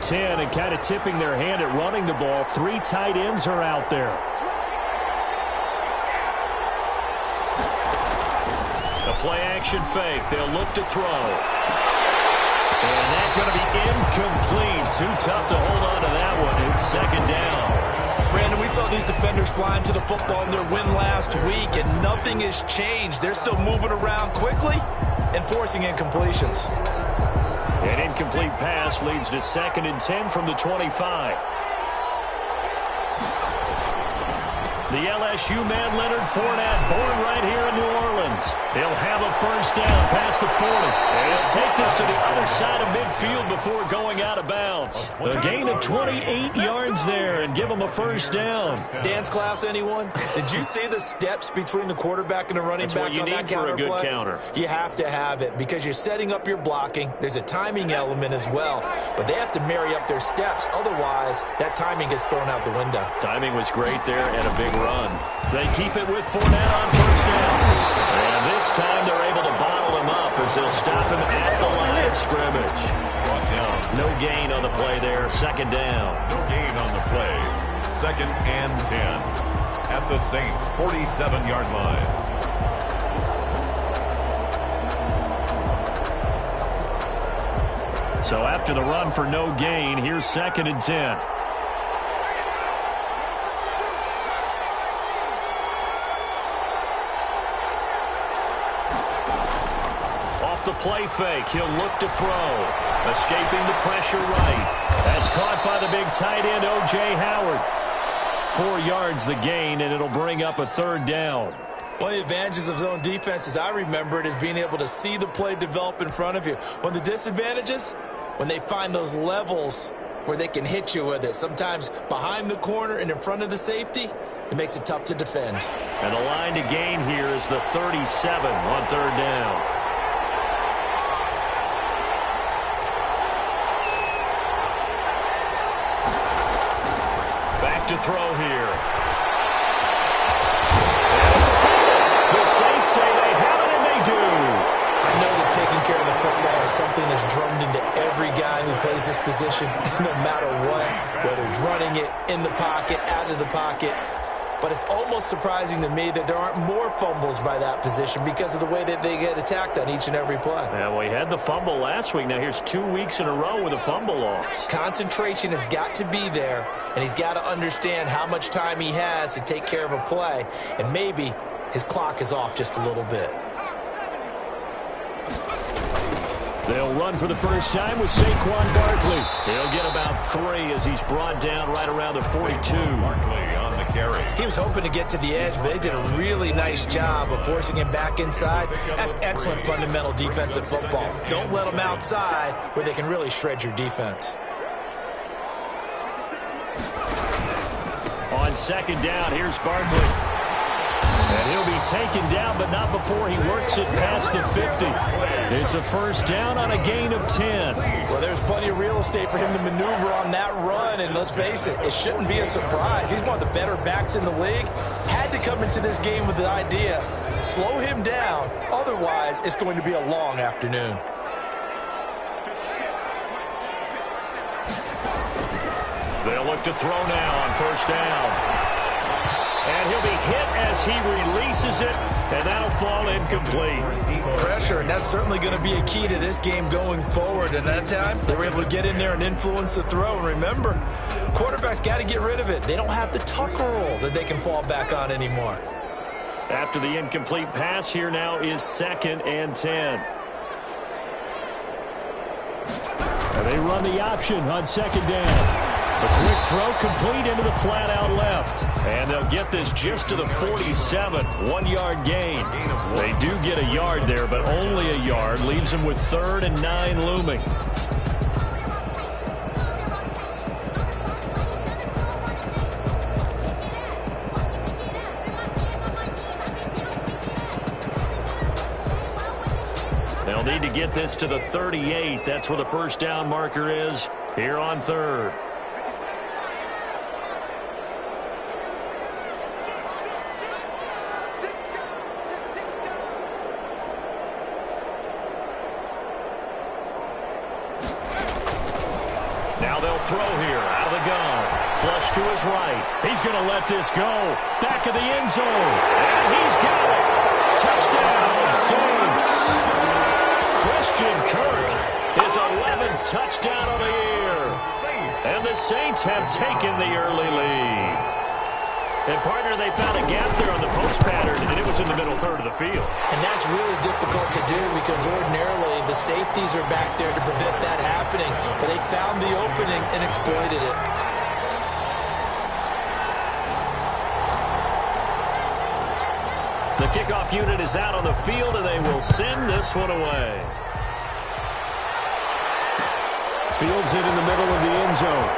10 and kind of tipping their hand at running the ball. 3 tight ends are out there. The play-action fake. They'll look to throw. And that's going to be incomplete. Too tough to hold on to that one. It's second down. Brandon, we saw these defenders flying to the football in their win last week, and nothing has changed. They're still moving around quickly and forcing incompletions. An incomplete pass leads to second and 10 from the 25. The LSU man, Leonard Fournette, born right here in New Orleans. He'll have a first down past the 40. And he'll take this to the other side of midfield before going out of bounds. A gain of 28 yards there and give him a first down. Dance class, anyone? Did you see the steps between the quarterback and the running back on that counter play? That's what you need for a good counter. You have to have it because you're setting up your blocking. There's a timing element as well, but they have to marry up their steps. Otherwise, that timing gets thrown out the window. Timing was great there and a big run. They keep it with Fournette on first down. And this time they're able to bottle him up as they'll stop him at the line of scrimmage. No gain on the play there. Second down. No gain on the play. Second and 10 at the Saints' 47-yard line. So after the run for no gain, here's second and 10. The play fake. He'll look to throw. Escaping the pressure right. That's caught by the big tight end, O.J. Howard. 4 yards the gain, and it'll bring up a third down. One of the advantages of zone defense, as I remember it, is being able to see the play develop in front of you. One of the disadvantages, when they find those levels where they can hit you with it, sometimes behind the corner and in front of the safety, it makes it tough to defend. And the line to gain here is the 37 on third down. To throw here. The Saints say they have it, and they do. I know that taking care of the football is something that's drummed into every guy who plays this position, no matter what, whether he's running it, in the pocket, out of the pocket. But it's almost surprising to me that there aren't more fumbles by that position because of the way that they get attacked on each and every play. Yeah, well, he had the fumble last week. Now here's 2 weeks in a row with a fumble loss. Concentration has got to be there, and he's got to understand how much time he has to take care of a play, and maybe his clock is off just a little bit. They'll run for the first time with Saquon Barkley. He'll get about 3 as he's brought down right around the 42. Barkley on the carry. He was hoping to get to the edge, but they did a really nice job of forcing him back inside. That's excellent fundamental defensive football. Don't let them outside where they can really shred your defense. On second down, here's Barkley. And he'll be taken down, but not before he works it past the 50. It's a first down on a gain of 10. Well, there's plenty of real estate for him to maneuver on that run, and let's face it, it shouldn't be a surprise. He's one of the better backs in the league. Had to come into this game with the idea, slow him down, otherwise it's going to be a long afternoon. They'll look to throw now on first down. And he'll be hit as he releases it, and that'll fall incomplete. Pressure, and that's certainly going to be a key to this game going forward. And that time, they were able to get in there and influence the throw. And remember, quarterbacks got to get rid of it. They don't have the tuck roll that they can fall back on anymore. After the incomplete pass, here now is second and 10. And they run the option on second down. A quick throw complete into the flat-out left. And they'll get this just to the 47. 1-yard gain. They do get a yard there, but only a yard. Leaves them with 3rd and 9 looming. They'll need to get this to the 38. That's where the first down marker is here on 3rd. Now they'll throw here out of the gun. Flush to his right. He's going to let this go. Back of the end zone. And he's got it. Touchdown, Saints. Christian Kirk, his 11th touchdown of the year. And the Saints have taken the early lead. And, partner, they found a gap there on the post pattern, and it was in the middle third of the field. And that's really difficult to do because ordinarily the safeties are back there to prevent that happening. But they found the opening and exploited it. The kickoff unit is out on the field, and they will send this one away. Fields it in the middle of the end zone.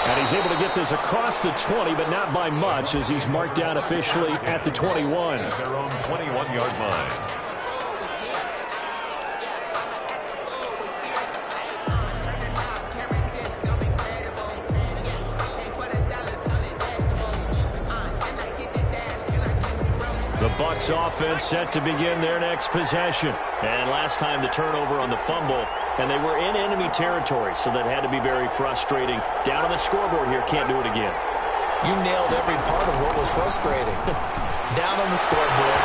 And he's able to get this across the 20, but not by much, as he's marked down officially at the 21. At their own 21-yard line. The Bucs offense set to begin their next possession. And last time the turnover on the fumble, and they were in enemy territory, so that had to be very frustrating. Down on the scoreboard here, can't do it again. You nailed every part of what was frustrating. Down on the scoreboard.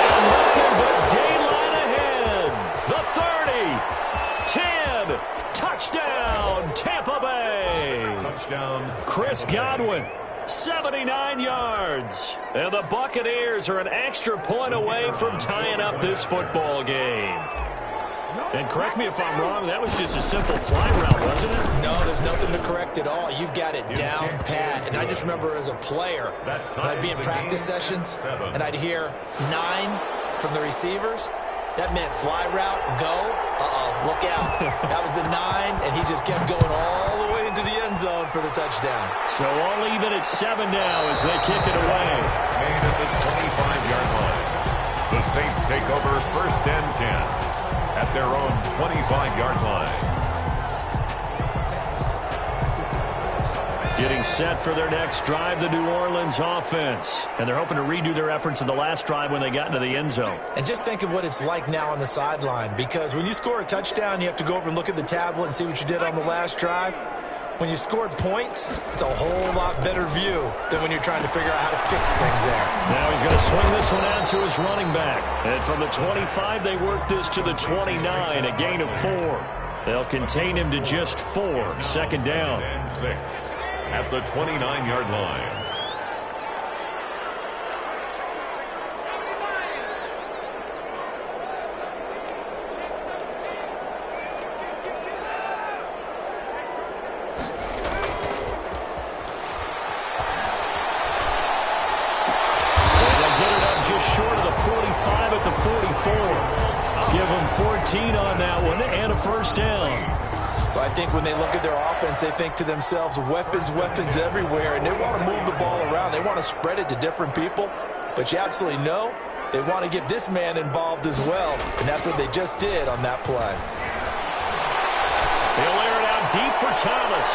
And nothing but daylight ahead. The 30, 10, touchdown, Tampa Bay. Touchdown. Chris Godwin. 79 yards. And the Buccaneers are an extra point away from tying up this football game. And correct me if I'm wrong, that was just a simple fly route, wasn't it? No, there's nothing to correct at all. You've got it down pat. And I just remember as a player, when I'd be in practice sessions, and I'd hear 9 from the receivers, that meant fly route, go, look out. That was the 9, and he just kept going all the way into the end zone for the touchdown. So all even at 7 now as they kick it away. Made at the 25-yard line. The Saints take over 1st and 10 at their own 25-yard line. Getting set for their next drive, the New Orleans offense. And they're hoping to redo their efforts in the last drive when they got into the end zone. And just think of what it's like now on the sideline, because when you score a touchdown, you have to go over and look at the tablet and see what you did on the last drive. When you scored points, it's a whole lot better view than when you're trying to figure out how to fix things there. Now he's going to swing this one out to his running back. And from the 25, they work this to the 29, a gain of 4. They'll contain him to just 4, 2nd down. And 6 at the 29-yard line. Short of the 45 at the 44. Give them 14 on that one and a 1st down. Well, I think when they look at their offense, they think to themselves, weapons everywhere, and they want to move the ball around. They want to spread it to different people, but you absolutely know they want to get this man involved as well, and that's what they just did on that play. He'll air it out deep for Thomas.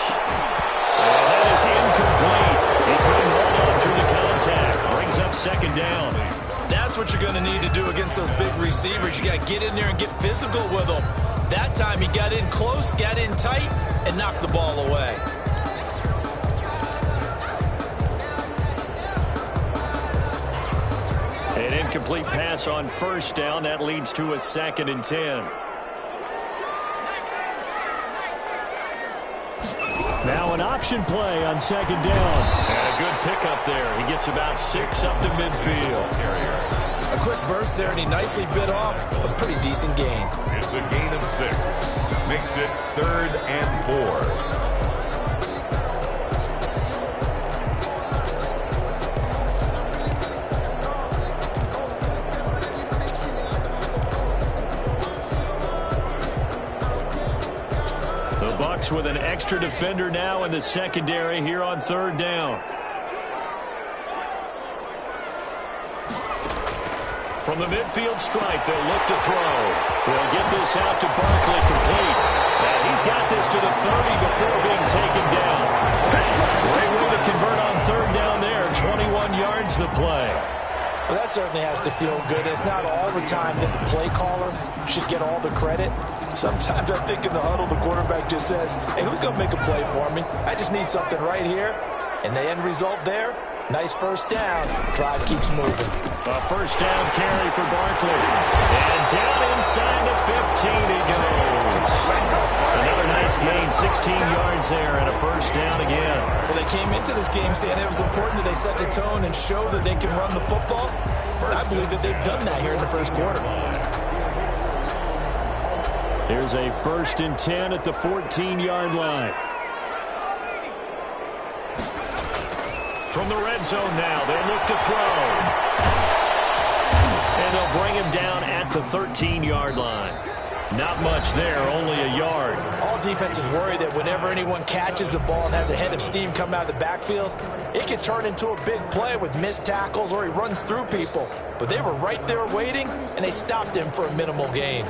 And that is incomplete. He couldn't hold on through the contact. Brings up 2nd down. That's what you're going to need to do against those big receivers. You got to get in there and get physical with them. That time he got in close, got in tight, and knocked the ball away. An incomplete pass on 1st down. That leads to a 2nd and 10. Now an option play on 2nd down. And a good pickup there. He gets about 6 up to midfield. A quick burst there, and he nicely bit off a pretty decent gain. It's a gain of 6. Makes it 3rd and 4. Bucs with an extra defender now in the secondary here on 3rd down. From the midfield stripe, they'll look to throw. They'll get this out to Barkley, complete. And he's got this to the 30 before being taken down. Great way to convert on 3rd down there. 21 yards the play. Well, that certainly has to feel good. It's not all the time that the play caller should get all the credit. Sometimes I think in the huddle, the quarterback just says, hey, who's going to make a play for me? I just need something right here. And the end result there, nice first down. Drive keeps moving. A first down carry for Barkley. And down inside the 15 he goes. Another nice gain, 16 yards there, and a first down again. Well, they came into this game saying it was important that they set the tone and show that they can run the football. And I believe that they've done that here in the first quarter. Here's a 1st and 10 at the 14-yard line. From the red zone now, they look to throw. And they'll bring him down at the 13-yard line. Not much there, only a yard. All defenses worry that whenever anyone catches the ball and has a head of steam come out of the backfield, it can turn into a big play with missed tackles or he runs through people. But they were right there waiting, and they stopped him for a minimal gain.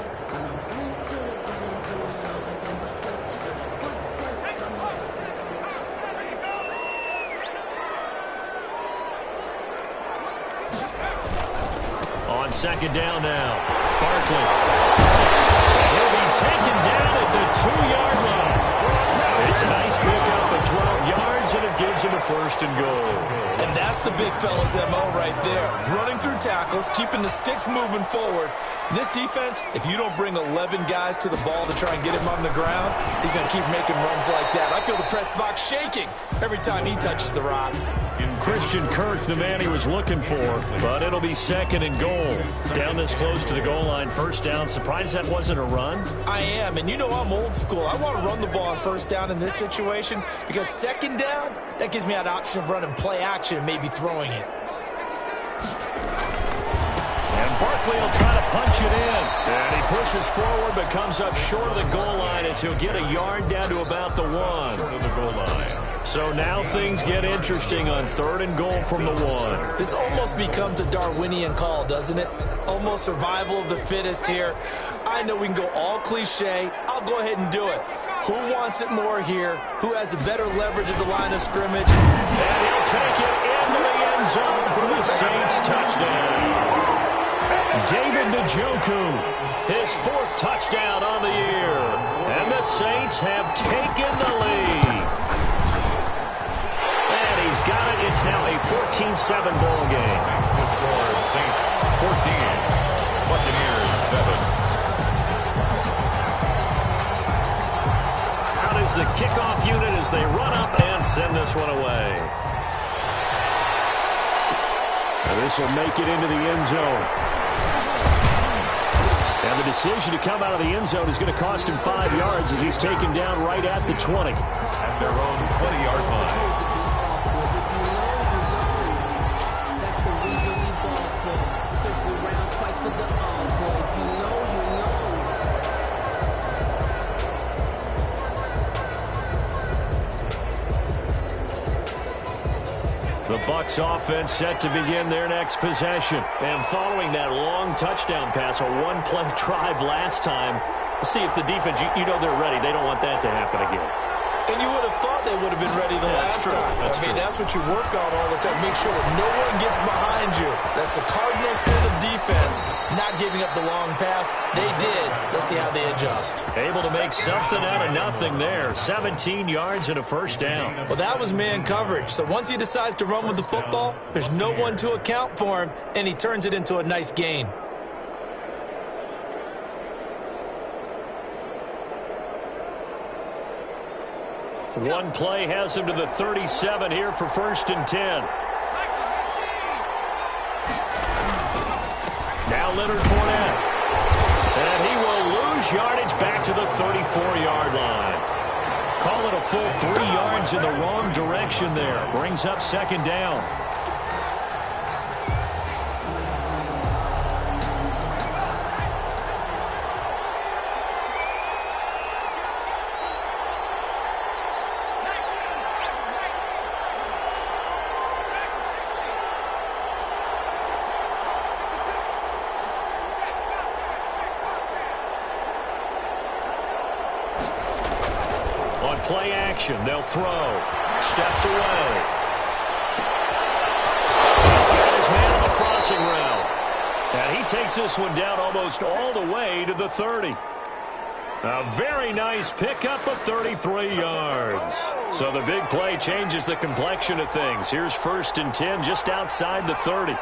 On second down now, Barkley. He'll be taken down at the 2-yard line. It's a nice pickup of 12 yards, and it gives him a 1st and goal. And that's the big fella's MO right there. Running through tackles, keeping the sticks moving forward. This defense, if you don't bring 11 guys to the ball to try and get him on the ground, he's going to keep making runs like that. I feel the press box shaking every time he touches the rock. Christian Kirk, the man he was looking for, but it'll be 2nd and goal. Down this close to the goal line, first down. Surprised that wasn't a run? I am, and you know I'm old school. I want to run the ball on first down in this situation because 2nd down, that gives me an option of running play action and maybe throwing it. And Barkley will try to punch it in. And he pushes forward but comes up short of the goal line as he'll get a yard down to about the 1. Short of the goal line. So now things get interesting on 3rd and goal from the 1. This almost becomes a Darwinian call, doesn't it? Almost survival of the fittest here. I know we can go all cliche. I'll go ahead and do it. Who wants it more here? Who has a better leverage at the line of scrimmage? And he'll take it into the end zone for the Saints touchdown. David Njoku, his 4th touchdown on the year. And the Saints have taken the lead. And he's got it. It's now a 14-7 ball game. That's the score. Saints 14, Buccaneers 7. Out is the kickoff unit as they run up and send this one away. And this will make it into the end zone. And the decision to come out of the end zone is going to cost him 5 yards as he's taken down right at the 20. At their own 20-yard line. That's the reason we ball for. Circle round twice for the encore. If you know, you know. The Bucs offense set to begin their next possession. And following that long touchdown pass, a one-play drive last time, let's see if the defense, you know they're ready. They don't want that to happen again. And you would have thought they would have been ready the last time. That's what you work on all the time. Make sure that no one gets behind you. That's the cardinal sin of defense, not giving up the long pass. They did. Let's see how they adjust. Able to make something out of nothing there. 17 yards and a first down. Well, that was man coverage. So once he decides to run with the football, there's no one to account for him, and he turns it into a nice gain. One play has him to the 37 here for 1st and 10. Now Leonard Fournette. And he will lose yardage back to the 34-yard line. Call it a full 3 yards in the wrong direction there. Brings up 2nd down. Play action. They'll throw. Steps away. He's got his man on the crossing route. takes this one down almost all the way to the 30. A very nice pickup of 33 yards. So the big play changes the complexion of things. Here's 1st and 10 just outside the 30.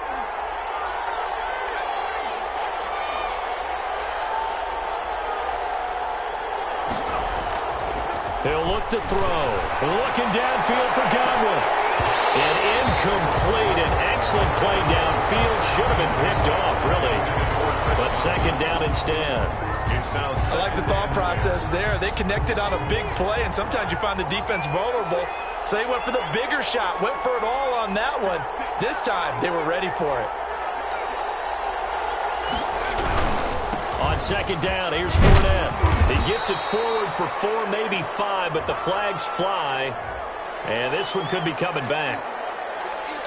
He'll look to throw. Looking downfield for Godwin. An incomplete and excellent play downfield. Should have been picked off, really. But 2nd down instead. I like the thought process there. They connected on a big play, and sometimes you find the defense vulnerable. So they went for the bigger shot, went for it all on that one. This time, they were ready for it. On 2nd down, here's Fournette. He gets it forward for 4, maybe 5, but the flags fly. And this one could be coming back.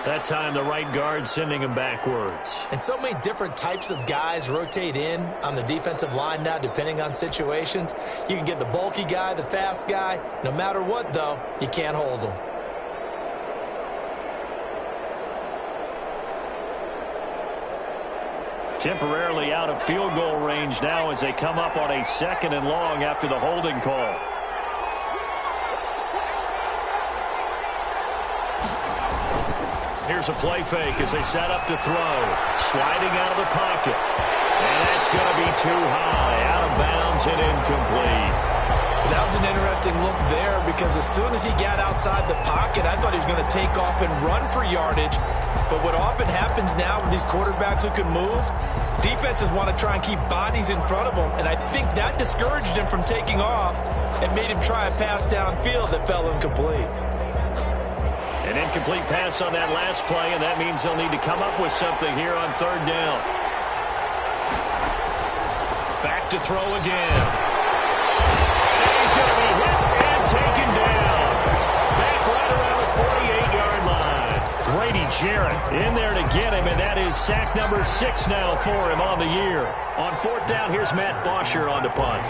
That time, the right guard sending him backwards. And so many different types of guys rotate in on the defensive line now, depending on situations. You can get the bulky guy, the fast guy. No matter what, though, you can't hold them. Temporarily out of field goal range now as they come up on a 2nd and long after the holding call. Here's a play fake as they set up to throw. Sliding out of the pocket. And that's going to be too high. Out of bounds and incomplete. That was an interesting look there because as soon as he got outside the pocket, I thought he was going to take off and run for yardage. But what often happens now with these quarterbacks who can move, defenses want to try and keep bodies in front of them. And I think that discouraged him from taking off and made him try a pass downfield that fell incomplete. An incomplete pass on that last play, and that means they'll need to come up with something here on 3rd down. Back to throw again. And he's going to be hit and taken down. Back right around the 48-yard line. Grady Jarrett in there to get him, and that is sack number 6 now for him on the year. On 4th down, here's Matt Bosher on to punt.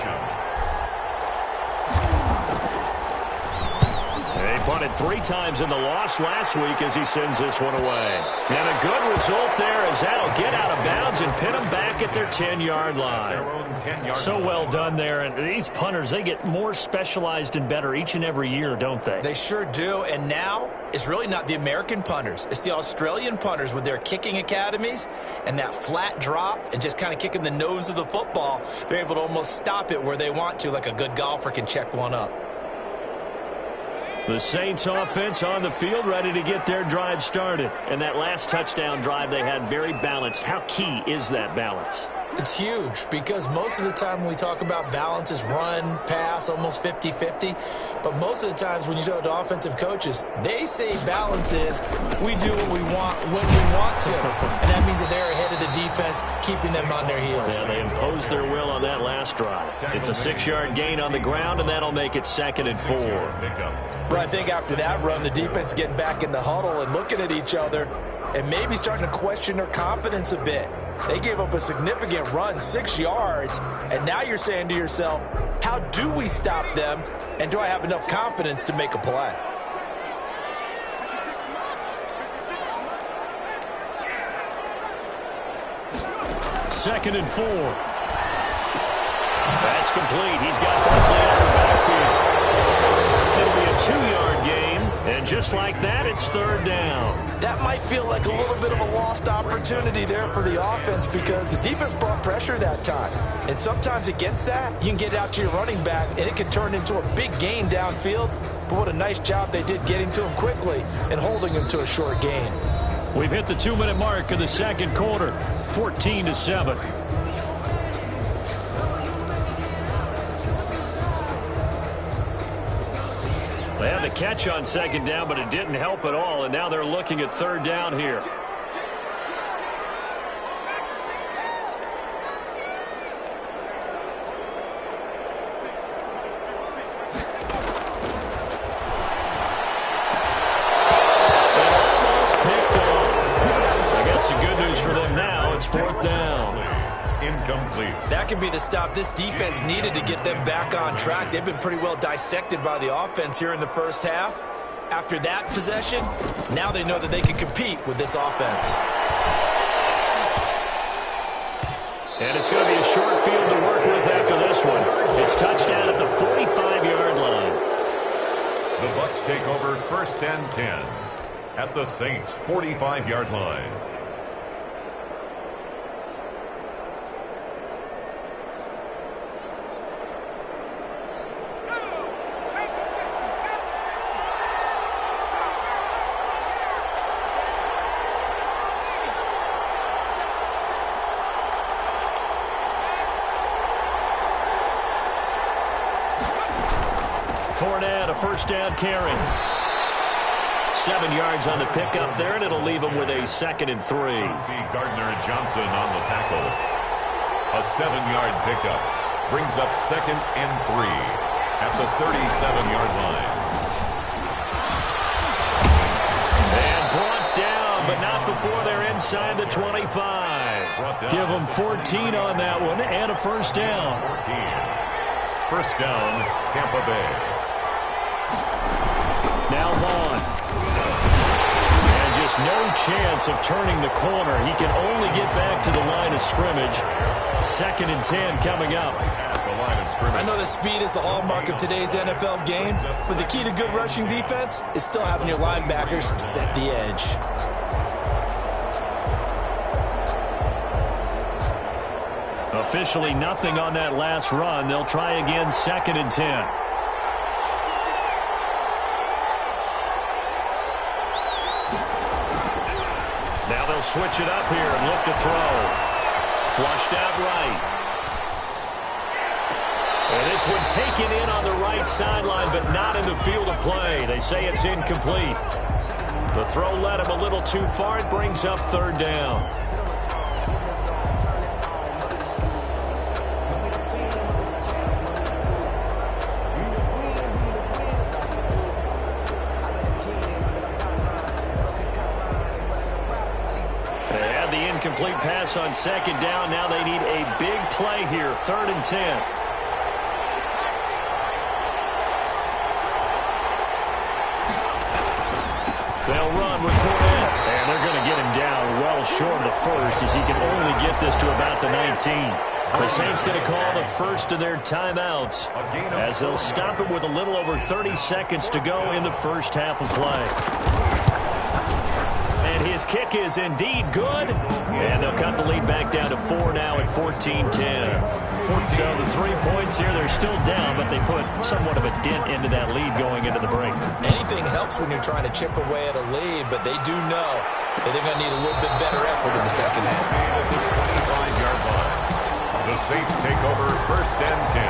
They punted 3 times in the loss last week as he sends this one away. And a good result there as that'll get out of bounds and pin them back at their 10-yard line. So well done there. And these punters, they get more specialized and better each and every year, don't they? They sure do. And now it's really not the American punters. It's the Australian punters with their kicking academies and that flat drop and just kind of kicking the nose of the football. They're able to almost stop it where they want to, like a good golfer can check one up. The Saints offense on the field ready to get their drive started. And that last touchdown drive they had very balanced. How key is that balance? It's huge because most of the time when we talk about balance is run, pass, almost 50-50. But most of the times when you talk to offensive coaches, they say balance is we do what we want when we want to. And that means that they're ahead of the defense, keeping them on their heels. Yeah, they imposed their will on that last drive. It's a 6-yard gain on the ground, and that'll make it 2nd and 4. But I think after that run, the defense is getting back in the huddle and looking at each other and maybe starting to question their confidence a bit. They gave up a significant run, 6 yards, and now you're saying to yourself, how do we stop them, and do I have enough confidence to make a play? Second and 4. That's complete. He's got Barkley out of the backfield. It'll be a 2-yard gain, and just like that, it's 3rd down. That might feel like a little bit of a lost opportunity there for the offense because the defense brought pressure that time. And sometimes against that, you can get out to your running back, and it can turn into a big gain downfield. But what a nice job they did getting to him quickly and holding him to a short gain. We've hit the 2-minute mark of the 2nd quarter, 14-7. They had the catch on 2nd down, but it didn't help at all, and now they're looking at 3rd down here. That could be the stop this defense needed to get them back on track. They've been pretty well dissected by the offense here in the first half. After that possession, now they know that they can compete with this offense. And it's going to be a short field to work with after this one. It's touchdown at the 45-yard line. The Bucs take over 1st and 10 at the Saints' 45-yard line. Fournette, a first down carry. 7 yards on the pickup there, and it'll leave him with a 2nd and 3. Gardner-Johnson on the tackle. A 7-yard pickup brings up 2nd and 3 at the 37-yard line. And brought down, but not before they're inside the 25. Give them 14 on that one, and a first down. 14. First down, Tampa Bay. Now Vaughn. And just no chance of turning the corner. He can only get back to the line of scrimmage. 2nd and 10 coming up. I know that speed is the hallmark of today's NFL game, but the key to good rushing defense is still having your linebackers set the edge. Officially nothing on that last run. They'll try again, 2nd and 10. Now they'll switch it up here and look to throw. Flushed out right. And this one taken in on the right sideline, but not in the field of play. They say it's incomplete. The throw led him a little too far. It brings up 3rd down. Incomplete pass on 2nd down. Now they need a big play here. 3rd and 10. They'll run with Fournette. And they're going to get him down well short of the first, as he can only get this to about the 19. The Saints going to call the first of their timeouts, as they'll stop it with a little over 30 seconds to go in the first half of play. And his kick is indeed good. And they'll cut the lead back down to 4 now at 14-10. So the 3 points here, they're still down, but they put somewhat of a dent into that lead going into the break. Anything helps when you're trying to chip away at a lead, but they do know that they're going to need a little bit better effort in the second half. 25-yard line. The Saints take over 1st and 10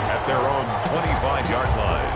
at their own 25-yard line.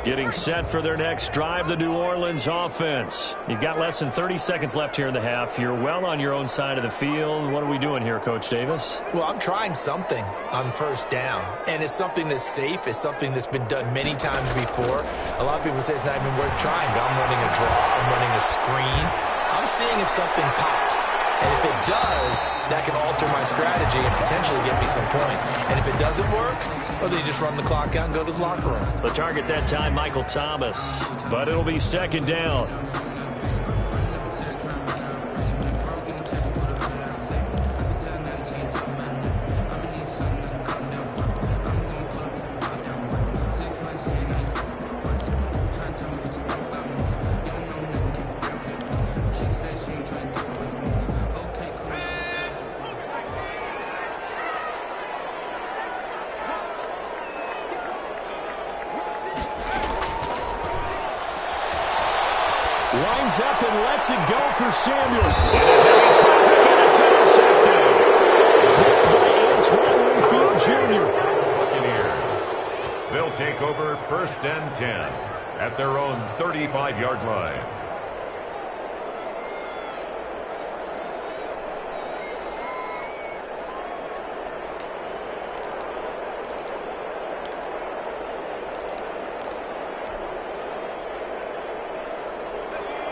Getting set for their next drive, the New Orleans offense. You've got less than 30 seconds left here in the half. You're well on your own side of the field. What are we doing here, Coach Davis? Well, I'm trying something on 1st down, and it's something that's safe. It's something that's been done many times before. A lot of people say it's not even worth trying, but I'm running a draw. I'm running a screen. I'm seeing if something pops. And if it does, that can alter my strategy and potentially get me some points. And if it doesn't work, well, then you just run the clock out and go to the locker room. The target that time, Michael Thomas. But it'll be 2nd down. Lines up and lets it go for Samuel. Heavy traffic, and it's intercepted. Picked by Antoine Winfield Jr. Buccaneers. They'll take over 1st and 10 at their own 35-yard line.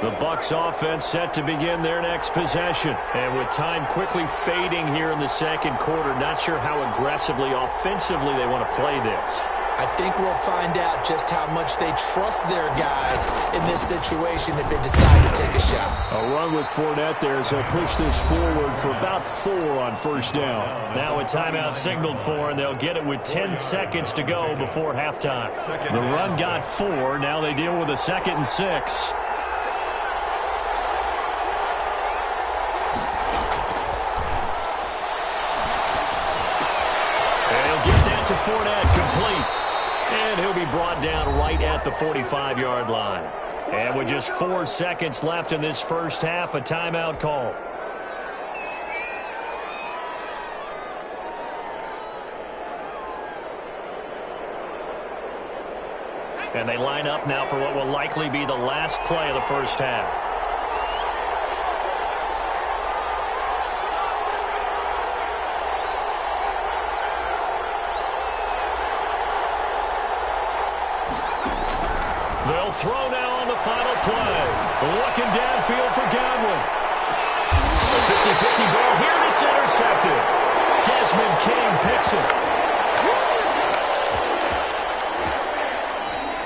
The Bucs offense set to begin their next possession. And with time quickly fading here in the second quarter, not sure how aggressively, offensively they want to play this. I think we'll find out just how much they trust their guys in this situation if they decide to take a shot. A run with Fournette there as they'll push this forward for about 4 on first down. Now a timeout signaled for, and they'll get it with 10 seconds to go before halftime. The run got 4. Now they deal with a 2nd and 6. And he'll get that to Fournette, complete. And he'll be brought down right at the 45-yard line. And with just 4 seconds left in this first half, a timeout call. And they line up now for what will likely be the last play of the first half. They'll throw now on the final play. Looking downfield for Godwin. A 50-50 ball here, and it's intercepted. Desmond King picks it.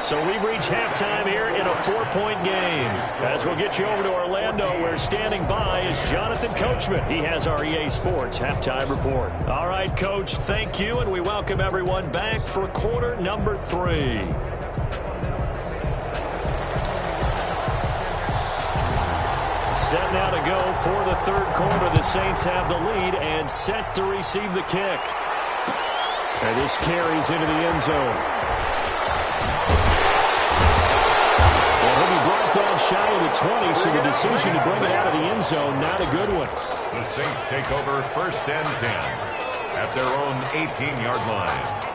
So we've reached halftime here in a 4-point game. As we'll get you over to Orlando, where standing by is Jonathan Coachman. He has our EA Sports halftime report. All right, Coach, thank you, and we welcome everyone back for quarter number 3. Set now to go for the third quarter. The Saints have the lead and set to receive the kick. And this carries into the end zone. Well, he'll be brought down shy of the 20, so the decision to bring it out of the end zone, not a good one. The Saints take over 1st and 10 at their own 18-yard line.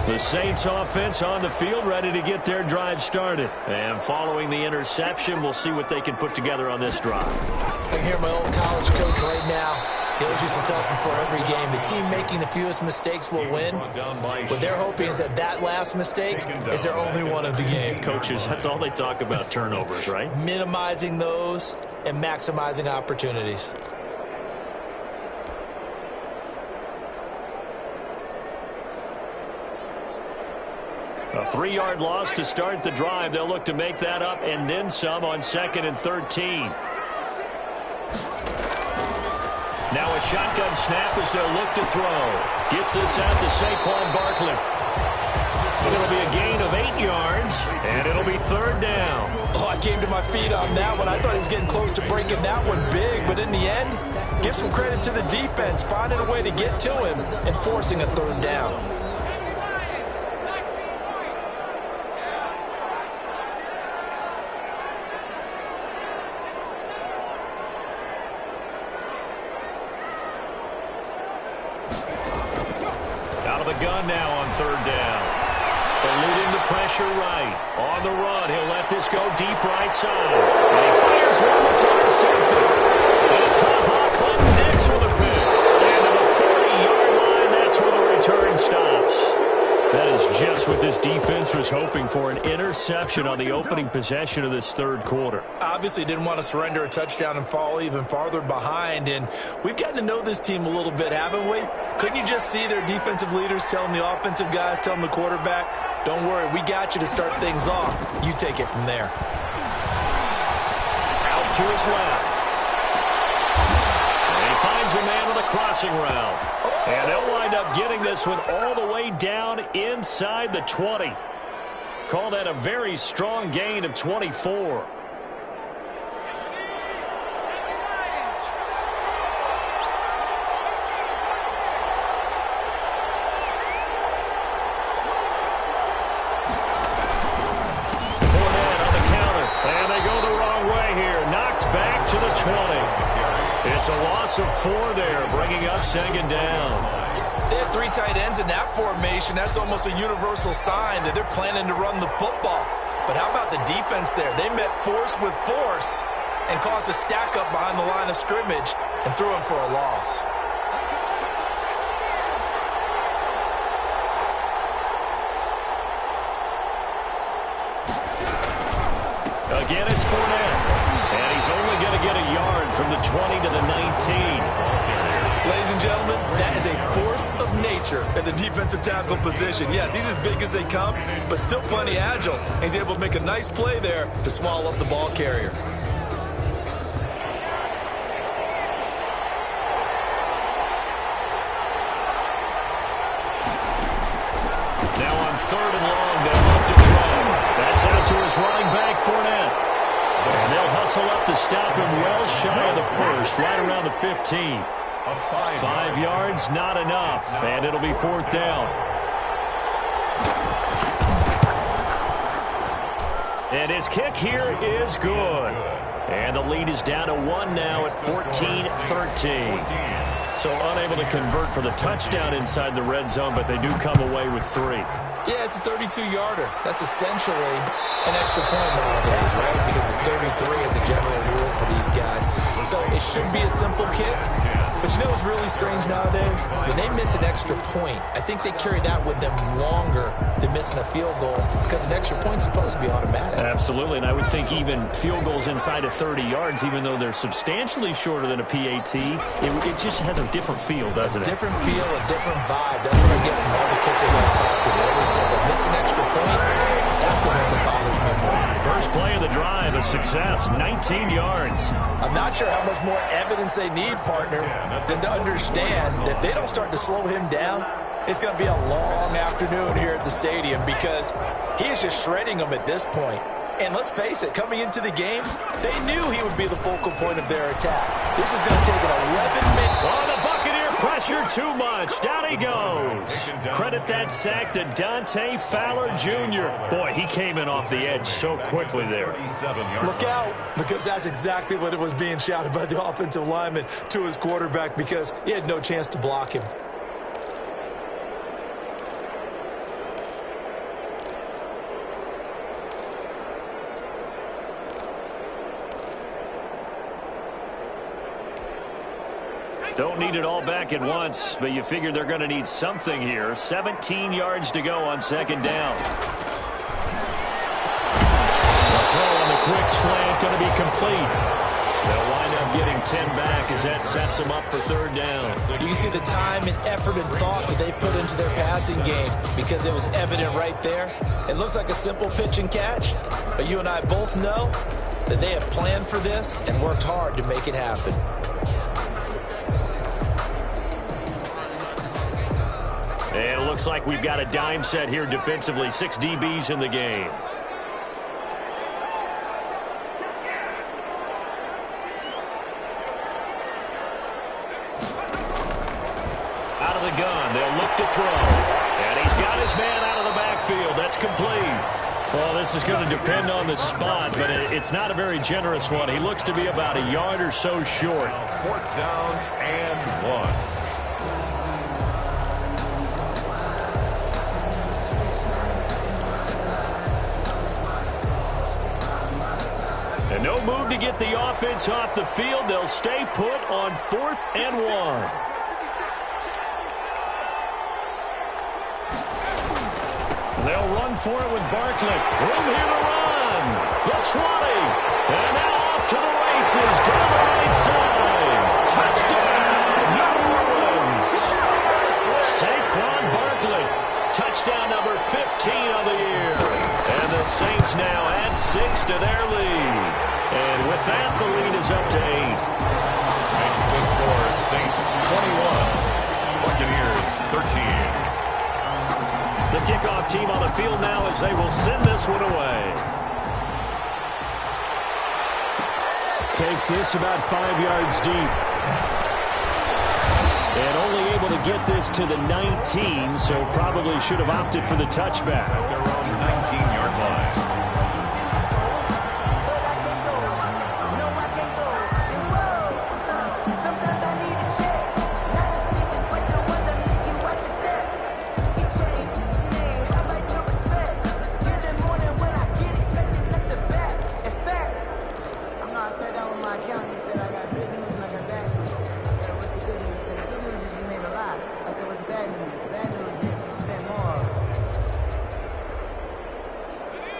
The Saints offense on the field, ready to get their drive started. And following the interception, we'll see what they can put together on this drive. I can hear my old college coach right now. He always used to tell us before every game, the team making the fewest mistakes will win. What they're hoping is that that last mistake is their only one of the game. Coaches, that's all they talk about, turnovers, right? Minimizing those and maximizing opportunities. A 3-yard loss to start the drive. They'll look to make that up and then some on 2nd and 13. Now a shotgun snap as they'll look to throw. Gets this out to Saquon Barkley. It'll be a gain of 8 yards, and it'll be 3rd down. Oh, I came to my feet on that one. I thought he was getting close to breaking that one big, but in the end, give some credit to the defense, finding a way to get to him and forcing a 3rd down. Gun now on 3rd down. Eluding the pressure right. On the run, he'll let this go deep right side. And he fires one that's intercepted. And it's Clinton Dix with a pick. And to the 40-yard line, that's where the return stops. That is just what this defense was hoping for, an interception on the opening possession of this third quarter. Obviously didn't want to surrender a touchdown and fall even farther behind, and we've gotten to know this team a little bit, haven't we? Couldn't you just see their defensive leaders telling the offensive guys, telling the quarterback, don't worry, we got you to start things off. You take it from there. Out to his left. And he finds a man on the crossing route. And they'll wind up getting this one all the way down inside the 20. Call that a very strong gain of 24. It's a loss of 4 there, bringing up 2nd down. They had 3 tight ends in that formation. That's almost a universal sign that they're planning to run the football. But how about the defense there? They met force with force and caused a stack up behind the line of scrimmage and threw him for a loss. Again, it's Fournette. And he's only going to get a yard from the 20 to the 19. Ladies and gentlemen, that is a force of nature at the defensive tackle position. Yes, he's as big as they come, but still plenty agile. He's able to make a nice play there to small up the ball carrier. Now on 3rd and long, they'll look to throw. That's out to his running back, Fournette. And they'll hustle up to stop him well shy of the first, right around the 15. 5 yards, not enough, and it'll be 4th down. And his kick here is good. And the lead is down to 1 now at 14-13. So unable to convert for the touchdown inside the red zone, but they do come away with 3. Yeah, it's a 32-yarder. That's essentially an extra point nowadays, right? Because it's 33 as a general rule for these guys. So it should be a simple kick. But you know what's really strange nowadays? When they miss an extra point, I think they carry that with them longer than missing a field goal because an extra point's supposed to be automatic. Absolutely, and I would think even field goals inside of 30 yards, even though they're substantially shorter than a PAT, it just has a different feel, doesn't it? A different feel, a different vibe. That's what I get from all the kickers I talk to. They always say, if I miss an extra point, that's the one that bothers me more. First play of the drive, a success, 19 yards. I'm not sure how much more evidence they need, partner, than to understand that if they don't start to slow him down, it's going to be a long afternoon here at the stadium because he is just shredding them at this point. And let's face it, coming into the game, they knew he would be the focal point of their attack. This is going to take an 11-minute... Oh, the Buccaneer pressure too much. Down he goes. Credit that sack to Dante Fowler Jr. Boy, he came in off the edge so quickly there. Look out, because that's exactly what it was being shouted by the offensive lineman to his quarterback because he had no chance to block him. Don't need it all back at once, but you figure they're going to need something here. 17 yards to go on 2nd down. The throw on the quick slant going to be complete. They'll wind up getting 10 back as that sets them up for 3rd down. You can see the time and effort and thought that they put into their passing game because it was evident right there. It looks like a simple pitch and catch, but you and I both know that they have planned for this and worked hard to make it happen. And it looks like we've got a dime set here defensively. 6 DBs in the game. Out of the gun, they'll look to throw. And he's got his man out of the backfield. That's complete. Well, this is going to depend on the spot, but it's not a very generous one. He looks to be about a yard or so short. 4th down and 1. And no move to get the offense off the field. They'll stay put on 4th and 1. They'll run for it with Barkley. Room here to run. The 20. And now off to the races down the right side. Touchdown, New Orleans. Saquon Barkley. Touchdown number 15 of the year. And the Saints now add 6 to their lead. And with that, the lead is up to 8. Makes the score Saints 21, Buccaneers 13. The kickoff team on the field now as they will send this one away. Takes this about 5 yards deep. And only able to get this to the 19, so probably should have opted for the touchback. Their own 19-yard line.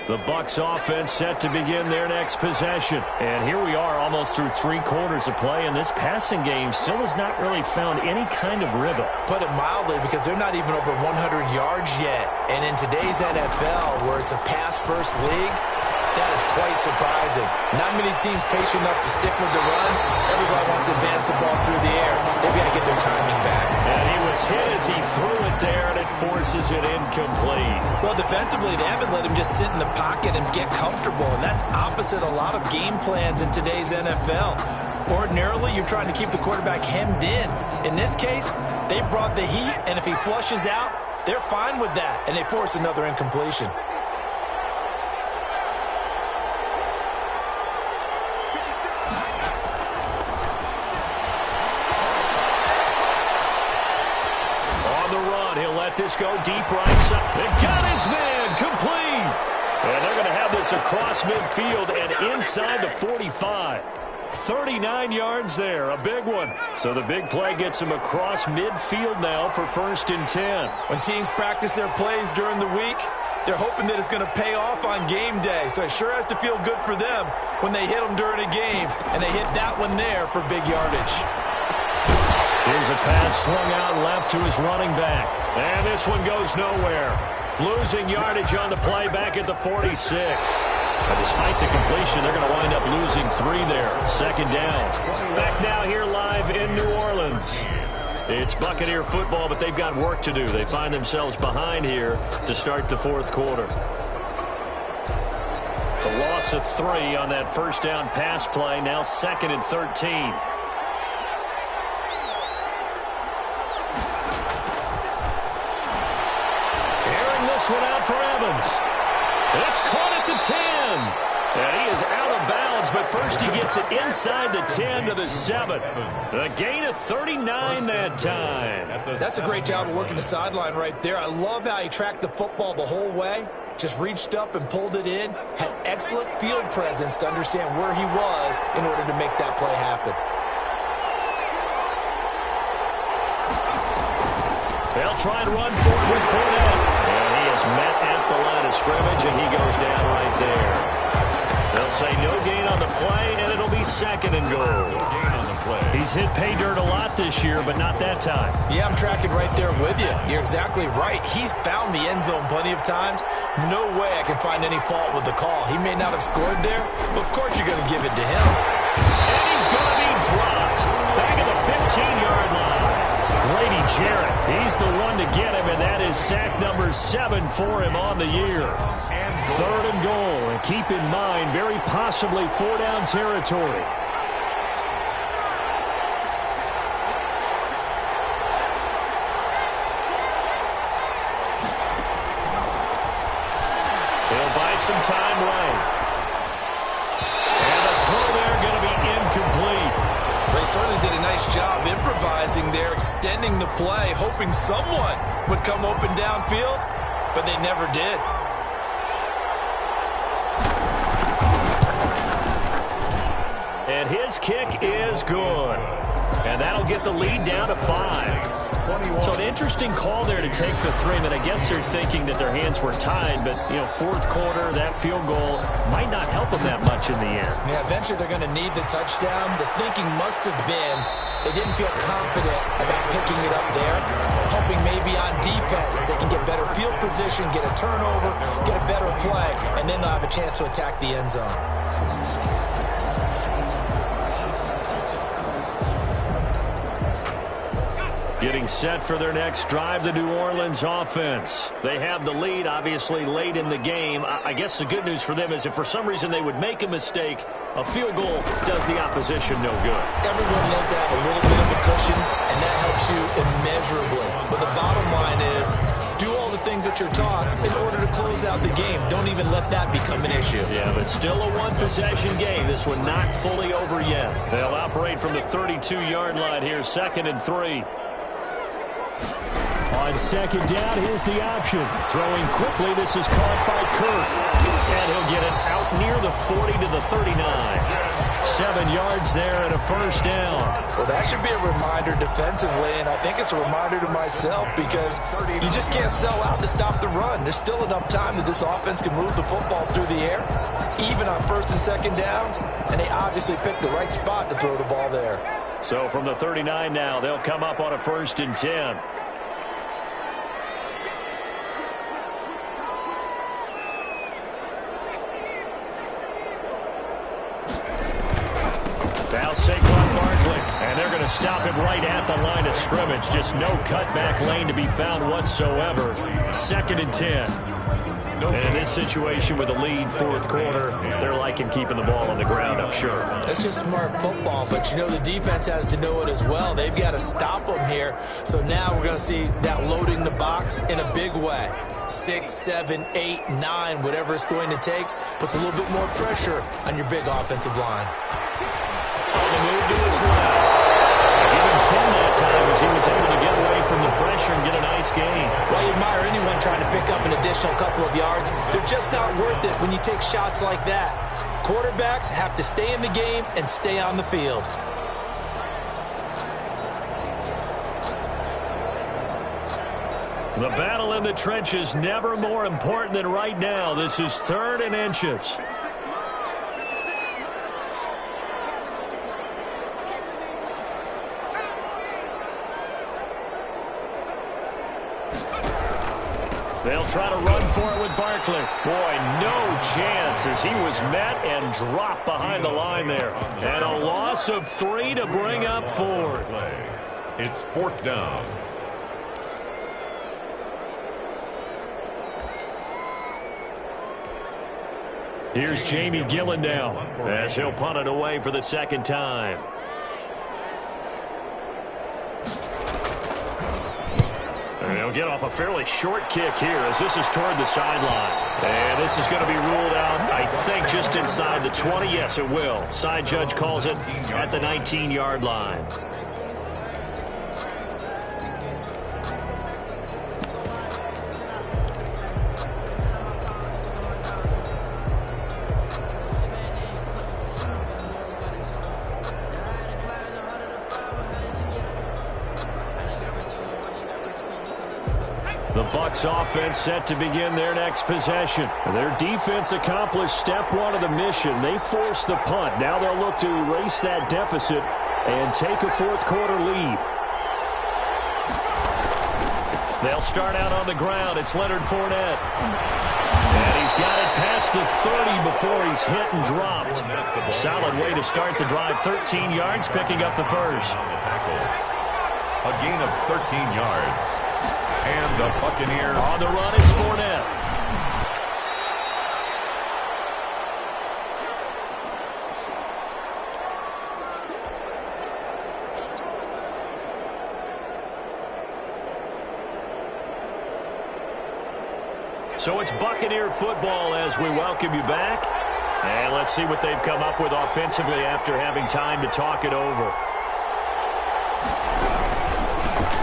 The Bucs offense set to begin their next possession. And here we are almost through 3 quarters of play, and this passing game still has not really found any kind of rhythm. Put it mildly, because they're not even over 100 yards yet. And in today's NFL, where it's a pass-first league, that is quite surprising. Not many teams patient enough to stick with the run. Everybody wants to advance the ball through the air. They've got to get their timing back. And he was hit as he threw it there, and it forces it incomplete. Well, defensively, they haven't let him just sit in the pocket and get comfortable, and that's opposite a lot of game plans in today's NFL. Ordinarily, you're trying to keep the quarterback hemmed in. In this case, they brought the heat, and if he flushes out, they're fine with that, and they force another incompletion. This go deep right side. They've got his man complete. And they're going to have this across midfield and inside the 45. 39 yards there, a big one. So the big play gets him across midfield now for 1st and 10. When teams practice their plays during the week, they're hoping that it's going to pay off on game day. So it sure has to feel good for them when they hit them during a game. And they hit that one there for big yardage. Here's a pass swung out left to his running back. And this one goes nowhere. Losing yardage on the play back at the 46. But despite the completion, they're going to wind up losing 3 there. 2nd down. Back now here live in New Orleans. It's Buccaneer football, but they've got work to do. They find themselves behind here to start the 4th quarter. The loss of 3 on that 1st down pass play. Now 2nd and 13. One out for Evans. It's caught at the 10. And he is out of bounds, but first he gets it inside the 10 to the 7. A gain of 39 that time. That's a great job of working the sideline right there. I love how he tracked the football the whole way. Just reached up and pulled it in. Had excellent field presence to understand where he was in order to make that play happen. They'll try and run for it with Fournette. And he is met at the line of scrimmage, and he goes down right there. They'll say no gain on the play, and it'll be 2nd and goal. No gain on the play. He's hit pay dirt a lot this year, but not that time. Yeah, I'm tracking right there with you. You're exactly right. He's found the end zone plenty of times. No way I can find any fault with the call. He may not have scored there, but of course you're going to give it to him. And he's going to be dropped back at the 15-yard line. Grady Jarrett, he's the one to get him, and that is sack number 7 for him on the year. 3rd and goal, and keep in mind, very possibly 4-down territory. He'll buy some time right. And the throw there going to be incomplete. They certainly did a nice job improvising there, extending the play, hoping someone would come open downfield, but they never did. And his kick is good. And that'll get the lead down to 5. So an interesting call there to take for 3. I guess they're thinking that their hands were tied, but, 4th quarter, that field goal might not help them that much in the end. Yeah, eventually they're going to need the touchdown. The thinking must have been they didn't feel confident about picking it up there, hoping maybe on defense they can get better field position, get a turnover, get a better play, and then they'll have a chance to attack the end zone. Getting set for their next drive, the New Orleans offense. They have the lead, obviously, late in the game. I guess the good news for them is if for some reason they would make a mistake, a field goal does the opposition no good. Everyone loves to have a little bit of a cushion, and that helps you immeasurably. But the bottom line is, do all the things that you're taught in order to close out the game. Don't even let that become an issue. Yeah, but still a one-possession game. This one not fully over yet. They'll operate from the 32-yard line here, 2nd and 3. On 2nd down, here's the option. Throwing quickly, this is caught by Kirk. And he'll get it out near the 40 to the 39. 7 yards there and a first down. Well, that should be a reminder defensively, and I think it's a reminder to myself because you just can't sell out to stop the run. There's still enough time that this offense can move the football through the air, even on first and second downs, and they obviously picked the right spot to throw the ball there. So from the 39 now, they'll come up on a 1st and 10. Now Saquon Barkley, and they're going to stop him right at the line of scrimmage. Just no cutback lane to be found whatsoever. 2nd and 10. And in this situation with a lead 4th quarter, they're liking keeping the ball on the ground, I'm sure. That's just smart football, but you know the defense has to know it as well. They've got to stop them here. So now we're going to see that loading the box in a big way. 6, 7, 8, 9, whatever it's going to take, puts a little bit more pressure on your big offensive line. On the move to his left. Even 10 that time as he was able to get away from the pressure and get a nice gain. Well, you admire anyone trying to pick up an additional couple of yards. They're just not worth it when you take shots like that. Quarterbacks have to stay in the game and stay on the field. The battle in the trenches never more important than right now. This is 3rd and inches. They'll try to run for it with Barkley. Boy, no chance as he was met and dropped behind the line there. And a loss of 3 to bring up 4th. It's 4th down. Here's Jamie Gillen now as he'll punt it away for the 2nd time. And they'll get off a fairly short kick here as this is toward the sideline. And this is going to be ruled out, I think, just inside the 20. Yes, it will. Side judge calls it at the 19-yard line. The Bucs offense set to begin their next possession. Their defense accomplished step 1 of the mission. They forced the punt. Now they'll look to erase that deficit and take a 4th quarter lead. They'll start out on the ground. It's Leonard Fournette. And he's got it past the 30 before he's hit and dropped. Solid way to start the drive. 13 yards, picking up the first. A gain of 13 yards. And the Buccaneer on the run, it's Fournette. So it's Buccaneer football as we welcome you back. And let's see what they've come up with offensively after having time to talk it over.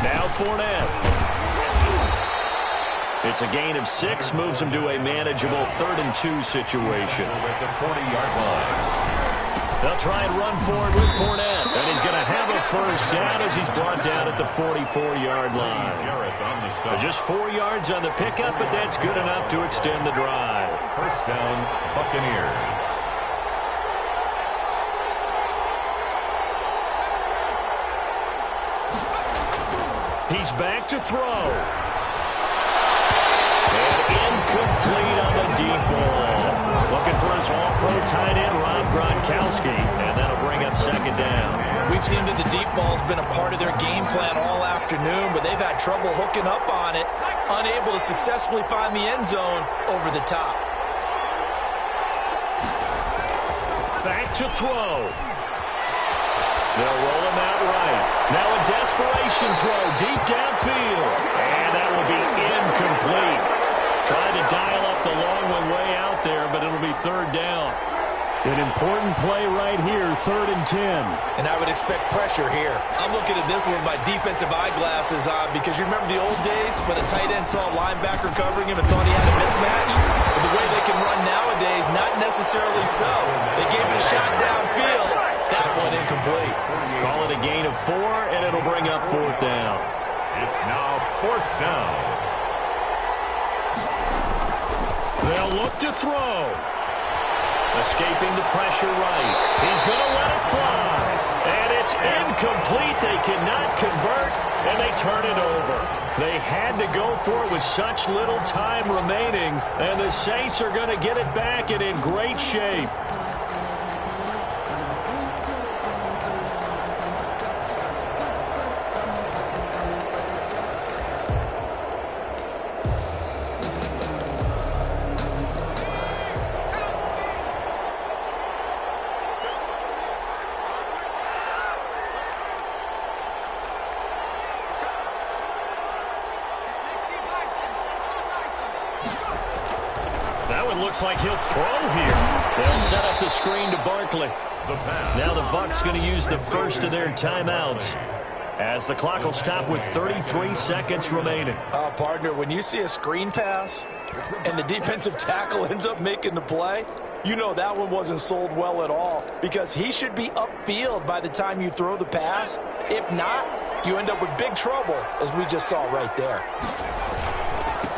Now Fournette. It's a gain of 6, moves him to a manageable 3rd and 2 situation. At the 40-yard line. They'll try and run forward with Fournette. And he's going to have a first down as he's brought down at the 44-yard line. Just 4 yards on the pickup, but that's good enough to extend the drive. First down, Buccaneers. He's back to throw. Incomplete on the deep ball. Looking for his all-pro tight end, Rob Gronkowski, and that'll bring up 2nd down. We've seen that the deep ball's been a part of their game plan all afternoon, but they've had trouble hooking up on it, unable to successfully find the end zone over the top. Back to throw. They'll roll him out right. Now a desperation throw deep downfield, and that will be incomplete. Trying to dial up the long one way out there, but it'll be 3rd down. An important play right here, 3rd and 10. And I would expect pressure here. I'm looking at this one with my defensive eyeglasses on because you remember the old days when a tight end saw a linebacker covering him and thought he had a mismatch? But the way they can run nowadays, not necessarily so. They gave it a shot downfield, one incomplete. Call it a gain of 4, and it'll bring up 4th down. It's now 4th down. They'll look to throw. Escaping the pressure right. He's going to let it fly. And it's incomplete. They cannot convert, and they turn it over. They had to go for it with such little time remaining, and the Saints are going to get it back and in great shape. Looks like he'll throw here. They'll set up the screen to Barkley. Now the Bucs going to use the first of their timeouts as the clock will stop with 33 seconds remaining. Partner, when you see a screen pass and the defensive tackle ends up making the play, you know that one wasn't sold well at all, because he should be upfield by the time you throw the pass. If not, you end up with big trouble, as we just saw right there.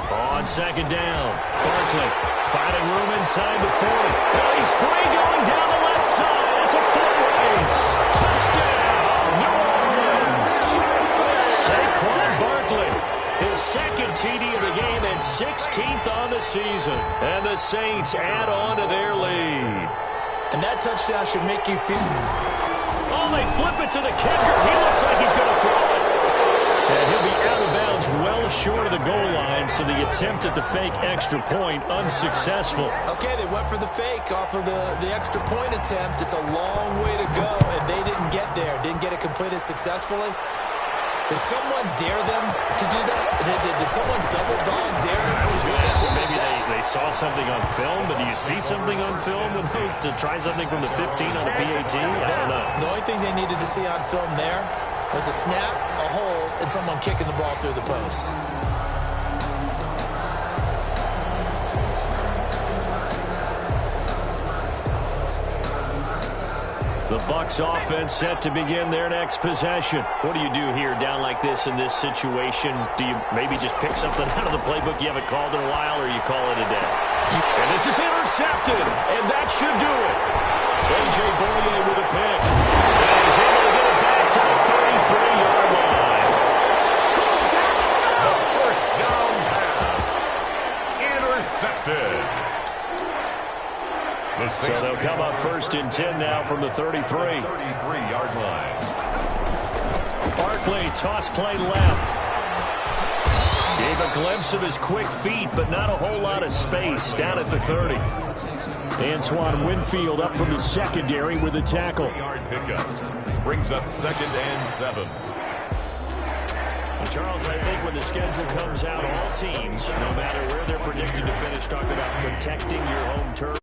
On 2nd down, Barkley finding room inside the 40. Well, he's free going down the left side. It's a foot race. Touchdown, New Orleans. Saquon Barkley, his 2nd TD of the game and 16th on the season. And the Saints add on to their lead. And that touchdown should make you feel... Oh, they flip it to the kicker. He looks like he's going to throw it. And he'll be out of bounds well short of the goal line, so the attempt at the fake extra point unsuccessful. Okay, they went for the fake off of the extra point attempt. It's a long way to go, and they didn't get there. Didn't get it completed successfully. Did someone dare them to do that? Did someone double dog dare them to do that? Maybe they saw something on film, but do you see something on film with those to try something from the 15 on the PAT? I don't know. The only thing they needed to see on film there was a snap, a hold, and someone kicking the ball through the post. The Bucs offense set to begin their next possession. What do you do here down like this in this situation? Do you maybe just pick something out of the playbook you haven't called in a while, or you call it a day? And this is intercepted, and that should do it. A.J. Boye with a pick. And he's able to get it back to the 33-yard line. The first down pass. Intercepted. So they'll come up 1st and 10 now from the 33. 33-yard line. Barkley, toss play left. Gave a glimpse of his quick feet, but not a whole lot of space down at the 30. Antoine Winfield up from the secondary with a tackle. Yard pickup. Brings up 2nd and 7. And Charles, I think when the schedule comes out, all teams, no matter where they're predicted to finish, talk about protecting your home turf.